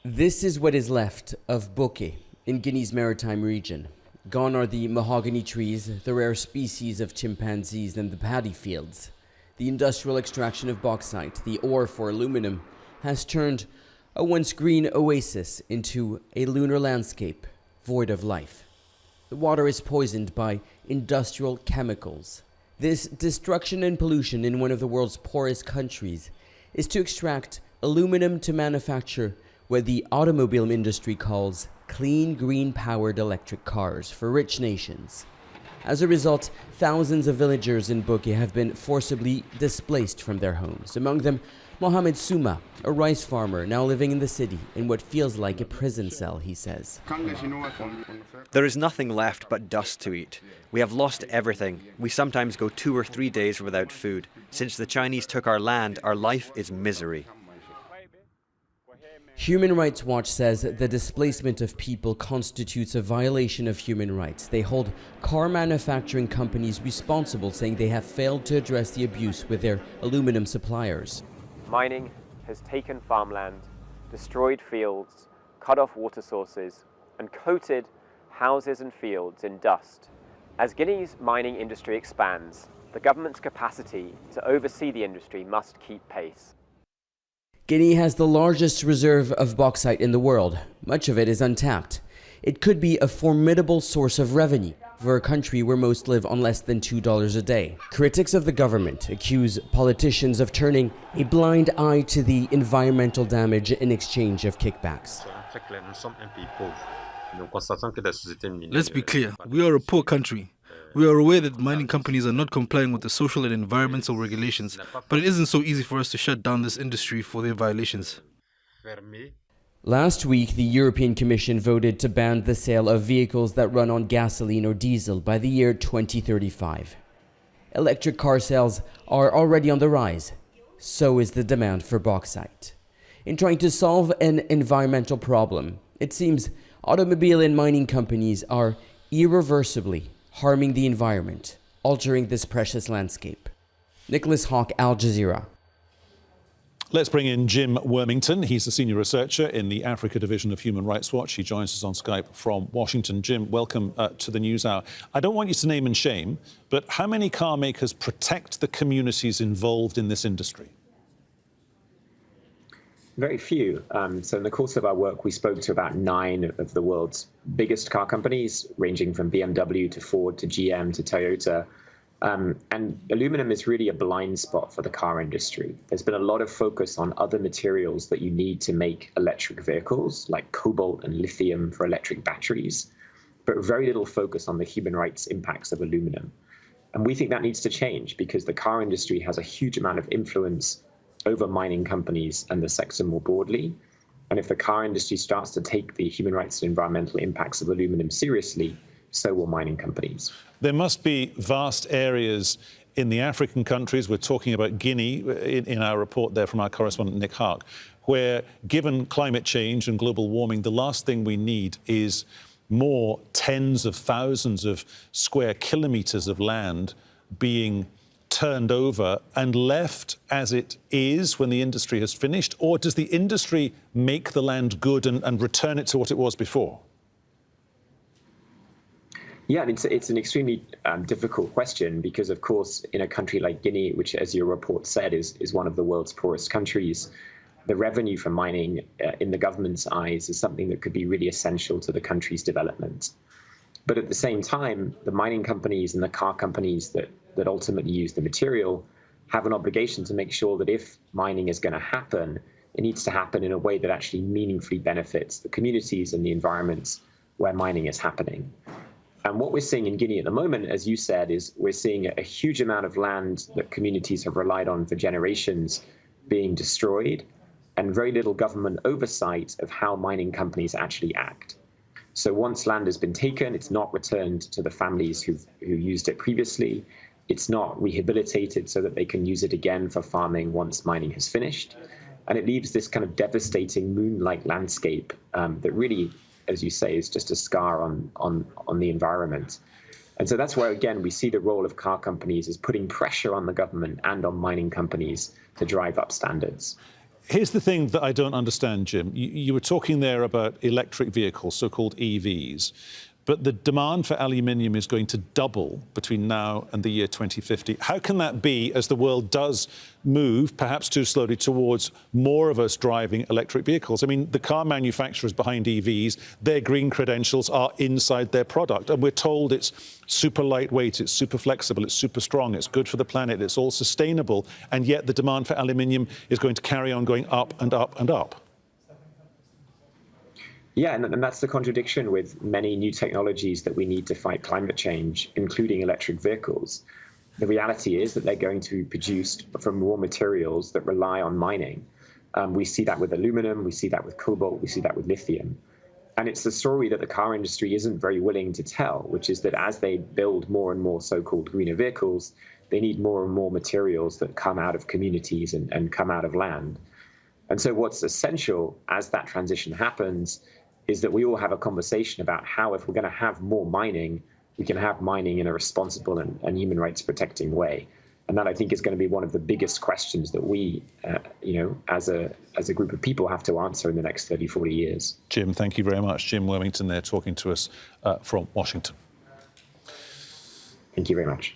This is what is left of Haque in Guinea's maritime region. Gone are the mahogany trees, the rare species of chimpanzees, and the paddy fields. The industrial extraction of bauxite, the ore for aluminum, has turned a once green oasis into a lunar landscape void of life. The water is poisoned by industrial chemicals. This destruction and pollution in one of the world's poorest countries is to extract aluminum to manufacture what the automobile industry calls clean, green-powered electric cars for rich nations. As a result, thousands of villagers in Haque have been forcibly displaced from their homes. Among them, Mohammed SOUMAH, a rice farmer now living in the city in what feels like a prison cell, he says. There is nothing left but dust to eat. We have lost everything. We sometimes go 2 or 3 days without food. Since the Chinese took our land, our life is misery. Human Rights Watch says the displacement of people constitutes a violation of human rights. They hold car manufacturing companies responsible, saying they have failed to address the abuse with their aluminum suppliers. Mining has taken farmland, destroyed fields, cut off water sources, and coated houses and fields in dust. As Guinea's mining industry expands, the government's capacity to oversee the industry must keep pace. Guinea has the largest reserve of bauxite in the world. Much of it is untapped. It could be a formidable source of revenue for a country where most live on less than $2 a day. Critics of the government accuse politicians of turning a blind eye to the environmental damage in exchange of kickbacks. Let's be clear, we are a poor country. We are aware that mining companies are not complying with the social and environmental regulations, but it isn't so easy for us to shut down this industry for their violations. Last week, the European Commission voted to ban the sale of vehicles that run on gasoline or diesel by the year 2035. Electric car sales are already on the rise. So is the demand for bauxite. In trying to solve an environmental problem, it seems automobile and mining companies are irreversibly harming the environment, altering this precious landscape. Nicolas, Haque, Al Jazeera. Let's bring in Jim Wormington. He's the senior researcher in the Africa division of Human Rights Watch. He joins us on Skype from Washington. Jim, welcome to the News Hour. I don't want you to name and shame, but how many car makers protect the communities involved in this industry? Very few. So in the course of our work, we spoke to about 9 of the world's biggest car companies, ranging from BMW to Ford to GM to Toyota. And aluminum is really a blind spot for the car industry. There's been a lot of focus on other materials that you need to make electric vehicles, like cobalt and lithium for electric batteries, but very little focus on the human rights impacts of aluminum. And we think that needs to change because the car industry has a huge amount of influence over mining companies and the sector more broadly. And if the car industry starts to take the human rights and environmental impacts of aluminum seriously, so will mining companies. There must be vast areas in the African countries, we're talking about Guinea in our report there from our correspondent Nick Haque, where given climate change and global warming, the last thing we need is more tens of thousands of square kilometres of land being turned over and left as it is when the industry has finished? Or does the industry make the land good and return it to what it was before? Yeah, it's an extremely difficult question because, of course, in a country like Guinea, which, as your report said, is one of the world's poorest countries, the revenue from mining in the government's eyes is something that could be really essential to the country's development. But at the same time, the mining companies and the car companies that ultimately use the material have an obligation to make sure that if mining is going to happen, it needs to happen in a way that actually meaningfully benefits the communities and the environments where mining is happening. And what we're seeing in Guinea at the moment, as you said, is we're seeing a huge amount of land that communities have relied on for generations being destroyed, and very little government oversight of how mining companies actually act. So once land has been taken, it's not returned to the families who used it previously. It's not rehabilitated so that they can use it again for farming once mining has finished. And it leaves this kind of devastating moon-like landscape that really, as you say, is just a scar on the environment. And so that's where, again, we see the role of car companies as putting pressure on the government and on mining companies to drive up standards. Here's the thing that I don't understand, Jim. You were talking there about electric vehicles, so-called EVs. But the demand for aluminium is going to double between now and the year 2050. How can that be as the world does move, perhaps too slowly, towards more of us driving electric vehicles? I mean, the car manufacturers behind EVs, their green credentials are inside their product. And we're told it's super lightweight, it's super flexible, it's super strong, it's good for the planet, it's all sustainable. And yet the demand for aluminium is going to carry on going up and up and up. Yeah, and that's the contradiction with many new technologies that we need to fight climate change, including electric vehicles. The reality is that they're going to be produced from raw materials that rely on mining. We see that with aluminum, we see that with cobalt, we see that with lithium. And it's the story that the car industry isn't very willing to tell, which is that as they build more and more so-called greener vehicles, they need more and more materials that come out of communities and come out of land. And so what's essential as that transition happens is that we all have a conversation about how, if we're going to have more mining, we can have mining in a responsible and human rights protecting way. And that, I think, is going to be one of the biggest questions that we, as a group of people have to answer in the next 30, 40 years. Jim, thank you very much. Jim Wormington there talking to us from Washington. Thank you very much.